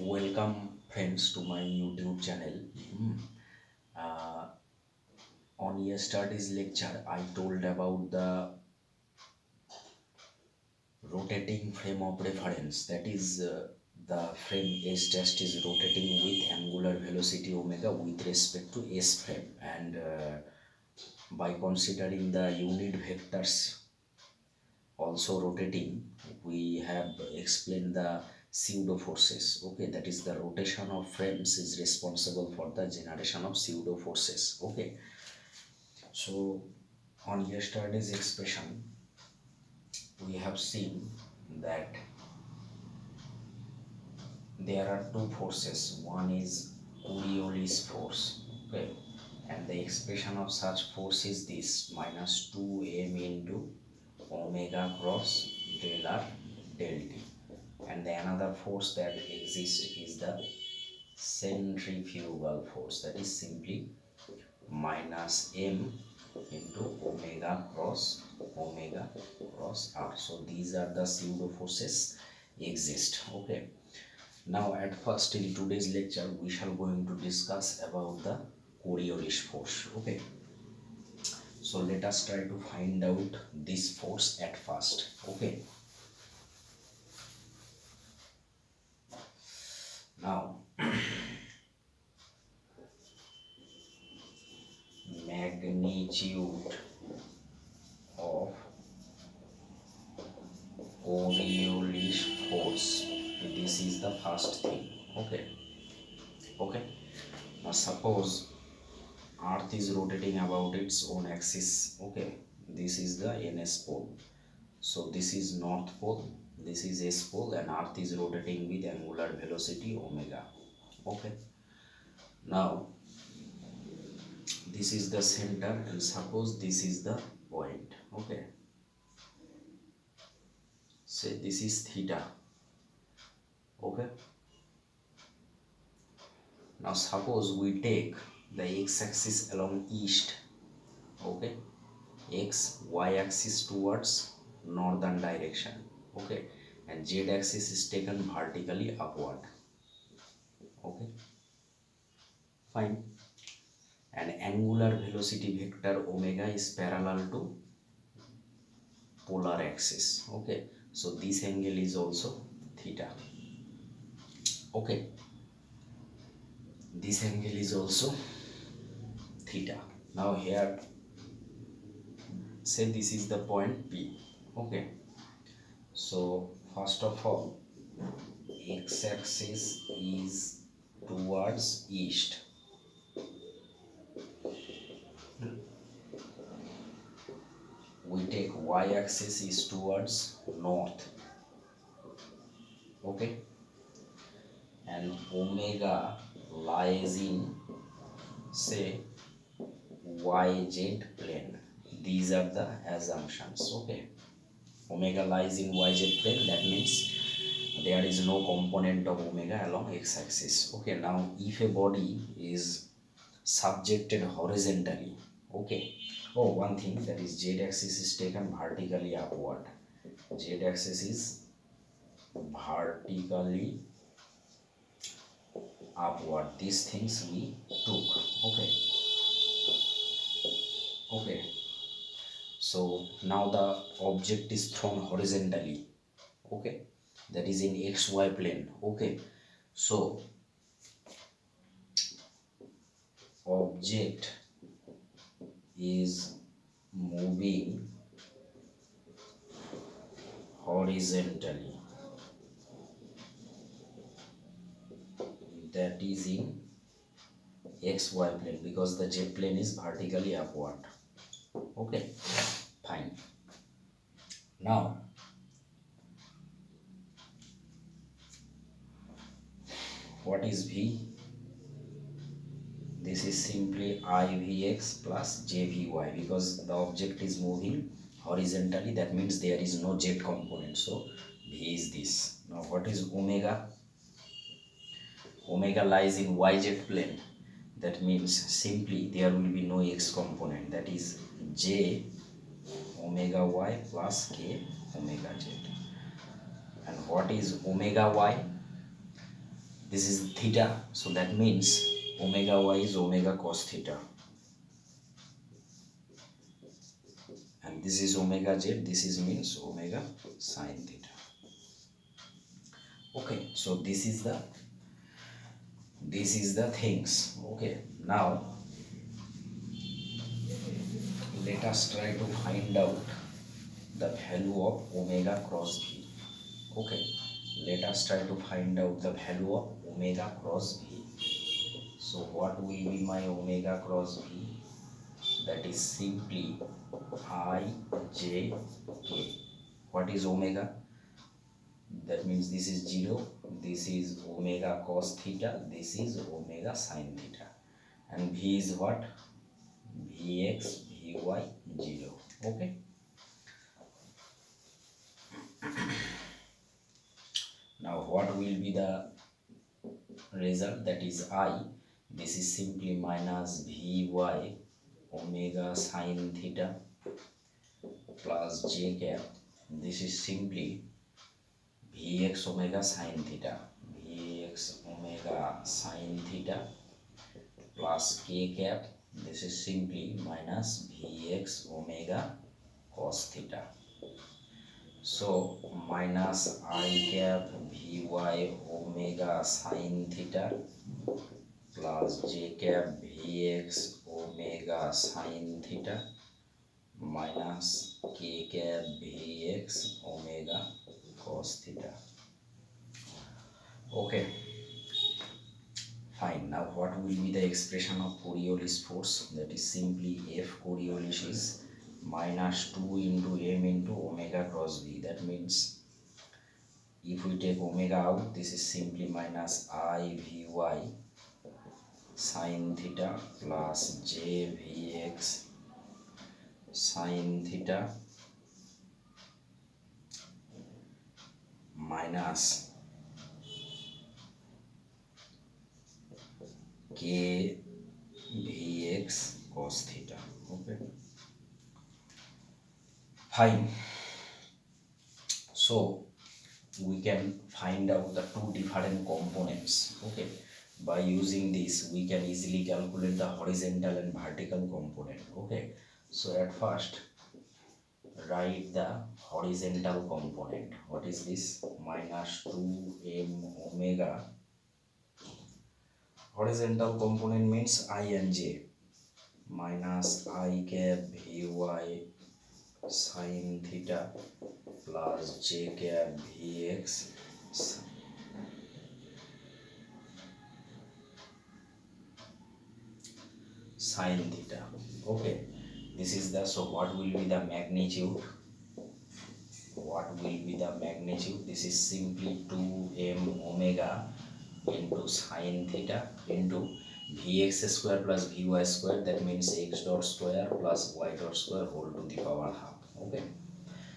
Welcome friends to my YouTube channel. Uh, on yesterday's lecture, I told about the rotating frame of reference. That is, the frame S test is rotating with angular velocity omega with respect to S frame, and by considering the unit vectors also rotating, we have explained the pseudo forces. Okay, that is the rotation of frames is responsible for the generation of pseudo forces. Okay, so on yesterday's expression we have seen that there are two forces. One is Coriolis force. Okay, and the expression of such force is this: minus 2m into omega cross del r del t. And the another force that exists is the centrifugal force, that is simply minus m into omega cross r. So these are the pseudo forces exist. Okay, now at first in today's lecture we shall going to discuss about the Coriolis force. Okay, so let us try to find out this force at first. Okay, now magnitude of Coriolis force, this is the first thing. Okay, now suppose earth is rotating about its own axis. Okay, this is the ns pole, so this is north pole, this is s pole, and earth is rotating with angular velocity omega. Okay, now this is the center, and suppose this is the point. Okay, say this is theta. Okay, now suppose we take the x-axis along east. Okay, y axis towards northern direction. Okay, and z axis is taken vertically upward. Okay, fine. And angular velocity vector omega is parallel to polar axis. Okay, so this angle is also theta. Okay, this angle is also theta. Now here, say this is the point P. Okay, so first of all, x-axis is towards east. We take y-axis is towards north. Okay, and omega lies in, say, yz plane. These are the assumptions. Okay, omega lies in yz plane, that means there is no component of omega along x-axis. Okay, now if a body is subjected horizontally. Okay, oh, one thing, that is z-axis is taken vertically upward. Z-axis is vertically upward. These things we took. Okay, so now the object is thrown horizontally. Okay, that is in xy plane. Okay, so object is moving horizontally, that is in xy plane, because the z plane is vertically upward. Okay, fine. Now what is v? This is simply ivx plus jvy, because the object is moving horizontally, that means there is no z component, so v is this. Now what is omega? Omega lies in yz plane, that means simply there will be no x component, that is j omega y plus k omega z. And what is omega y? This is theta, so that means omega y is omega cos theta, and this is omega z, this is means omega sin theta. Okay, so this is the things. Okay, now let us try to find out the value of omega cross v. Okay, let us try to find out the value of omega cross v. So what will be my omega cross v? That is simply I j k. What is omega? That means this is 0, this is omega cos theta, this is omega sin theta, and v is what? Vx, Vy, 0. Okay. Now what will be the result? That is I. This is simply minus Vy omega sin theta plus j cap. This is simply Vx omega sin theta. Vx omega sin theta plus k cap. This is simply minus Vx omega cos theta. So minus I cap Vy omega sin theta plus j cap Vx omega sin theta minus k cap Vx omega cos theta. Okay, fine. Now what will be the expression of Coriolis force? That is simply F Coriolis is minus 2 into m into omega cross v. That means if we take omega out, this is simply minus I Vy sin theta plus j Vx sin theta minus k Vx cos theta. Okay, fine. So we can find out the two different components. Okay, by using this we can easily calculate the horizontal and vertical component. Okay, so at first write the horizontal component. What is this? Minus 2m omega. Horizontal component means I and j minus I cap Vy sin theta plus j cap Vx sin theta. Okay, this is the, so what will be the magnitude? What will be the magnitude? This is simply 2m omega into sin theta into Vx square plus Vy square, that means x dot square plus y dot square whole to the power half. Okay,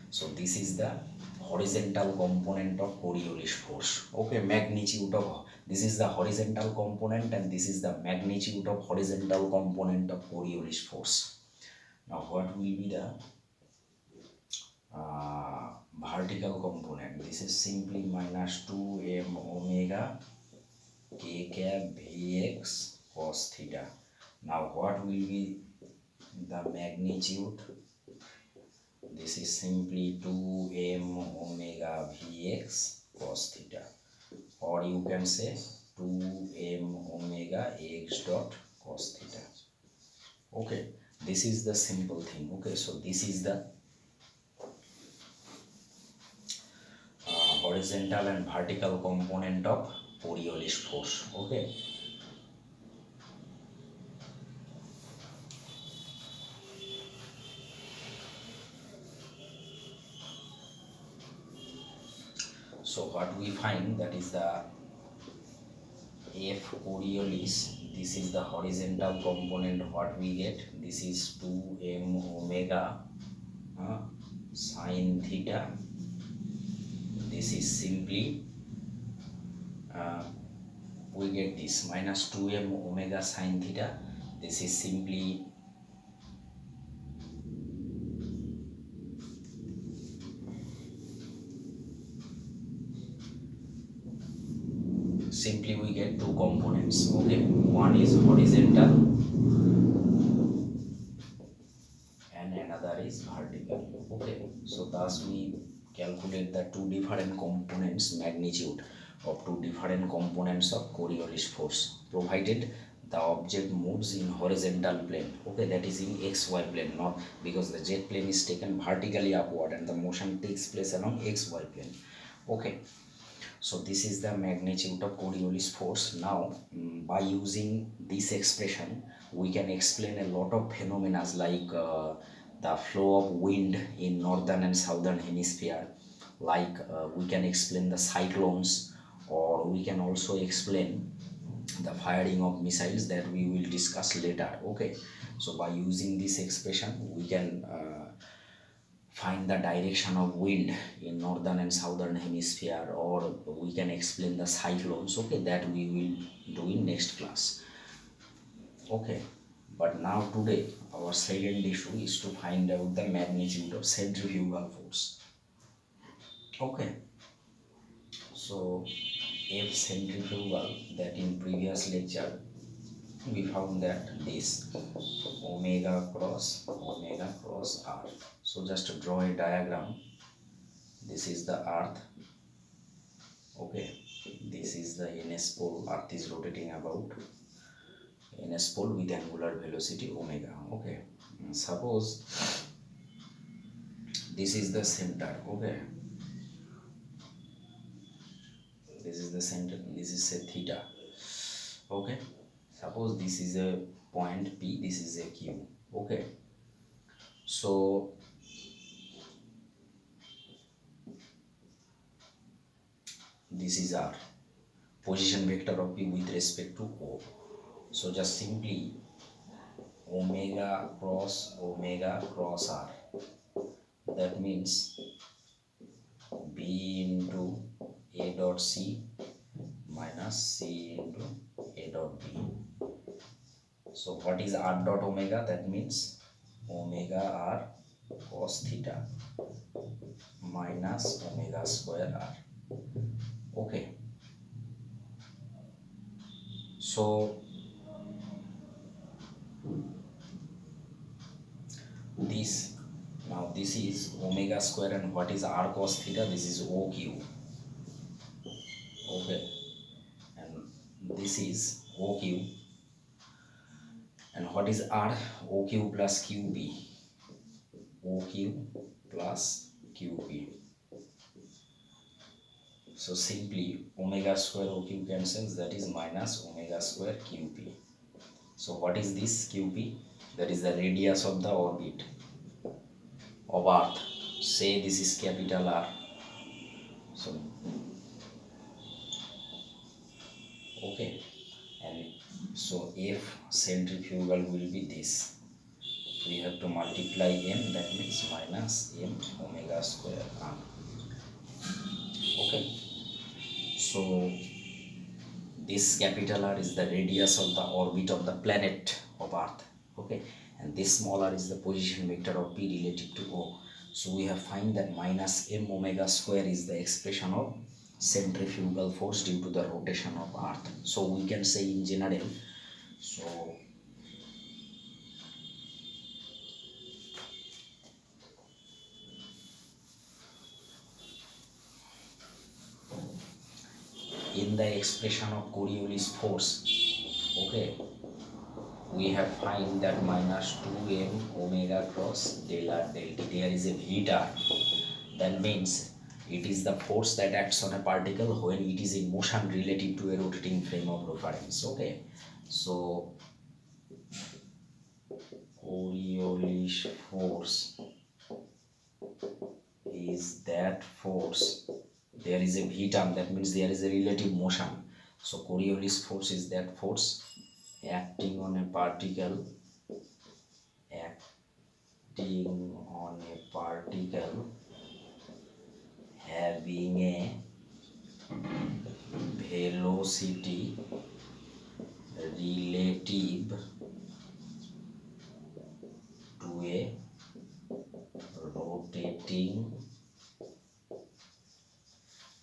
so this is the horizontal component of Coriolis force. Okay, magnitude of, this is the horizontal component and this is the magnitude of horizontal component of Coriolis force. Now what will be the vertical component? This is simply minus 2m omega k cap Vx cos theta. Now what will be the magnitude? This is simply 2m omega Vx cos theta, or you can say 2m omega x dot cos theta. Okay, this is the simple thing. Okay, so this is the horizontal and vertical component of Coriolis force. Okay, so what we find, that is the F Coriolis. This is the horizontal component. What we get? This is 2m omega sin theta. This is simply we get this minus 2m omega sin theta. This is simply simply we get two components. Okay, one is horizontal and another is vertical. Okay, so thus we calculate the two different components magnitude of two different components of Coriolis force, provided the object moves in horizontal plane. Okay, that is in xy plane, not because the jet plane is taken vertically upward and the motion takes place along xy plane. Okay, so this is the magnitude of Coriolis force. Now, by using this expression, we can explain a lot of phenomena like the flow of wind in northern and southern hemisphere. Like we can explain the cyclones, or we can also explain the firing of missiles that we will discuss later. Okay, so by using this expression, we can find the direction of wind in northern and southern hemisphere, or we can explain the cyclones. Okay, that we will do in next class. Okay, but now today our second issue is to find out the magnitude of centrifugal force. Okay, so if centrifugal, that in previous lecture we found that this omega cross r. So just to draw a diagram, this is the earth. Okay, this is the ns pole. Earth is rotating about ns pole with angular velocity omega. Okay, suppose this is the center. Okay, this is the center, this is say theta. Okay, suppose this is a point P, this is a Q. Okay, so this is R, position vector of P with respect to O. So just simply omega cross R, that means B into A dot C minus C into A dot B. So what is R dot omega? That means omega R cos theta minus omega square R. Okay, so this, now this is omega square, and what is R cos theta? This is OQ. Okay, and this is OQ, and what is R? OQ plus QP. OQ plus QP. So simply omega square OQ cancels, that is minus omega square QP. So what is this QP? That is the radius of the orbit of Earth. Say this is capital R. So okay, and so if centrifugal will be this, we have to multiply m, that means minus m omega square r. Okay, so this capital R is the radius of the orbit of the planet of Earth. Okay, and this small r is the position vector of P relative to O. So we have find that minus m omega square is the expression of centrifugal force due to the rotation of Earth. So we can say in general, so in the expression of Coriolis force, okay, we have find that minus 2m omega cross del r del t. There is a theta. That means it is the force that acts on a particle when it is in motion relative to a rotating frame of reference. Okay, so Coriolis force is that force. There is a v term, that means there is a relative motion. So Coriolis force is that force acting on a particle, having a velocity relative to a rotating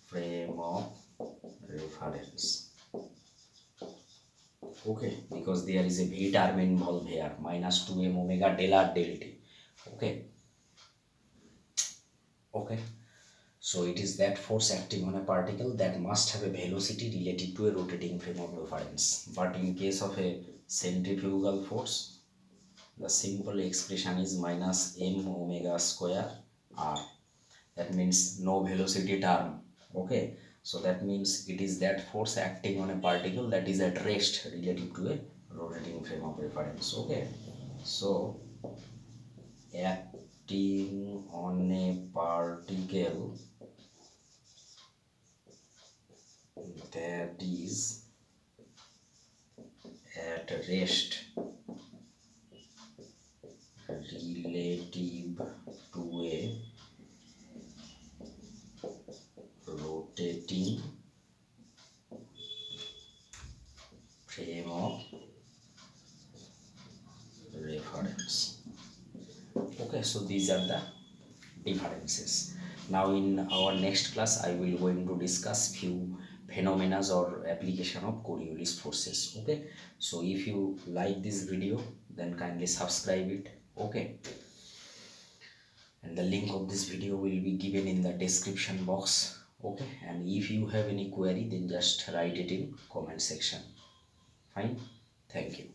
frame of reference. Okay, because there is a v term involved here, minus 2m omega del r del t. Okay. Okay, so it is that force acting on a particle that must have a velocity related to a rotating frame of reference. But in case of a centrifugal force, the simple expression is minus m omega square r. That means no velocity term. Okay, so that means it is that force acting on a particle that is at rest relative to a rotating frame of reference. Okay, so acting on a particle that is at rest relative to a rotating frame of reference. Okay, so these are the differences. Now in our next class I will going to discuss few phenomena or application of Coriolis forces. Okay, so if you like this video, then kindly subscribe it. Okay, and the link of this video will be given in the description box. Okay, and if you have any query, then just write it in comment section. Fine, thank you.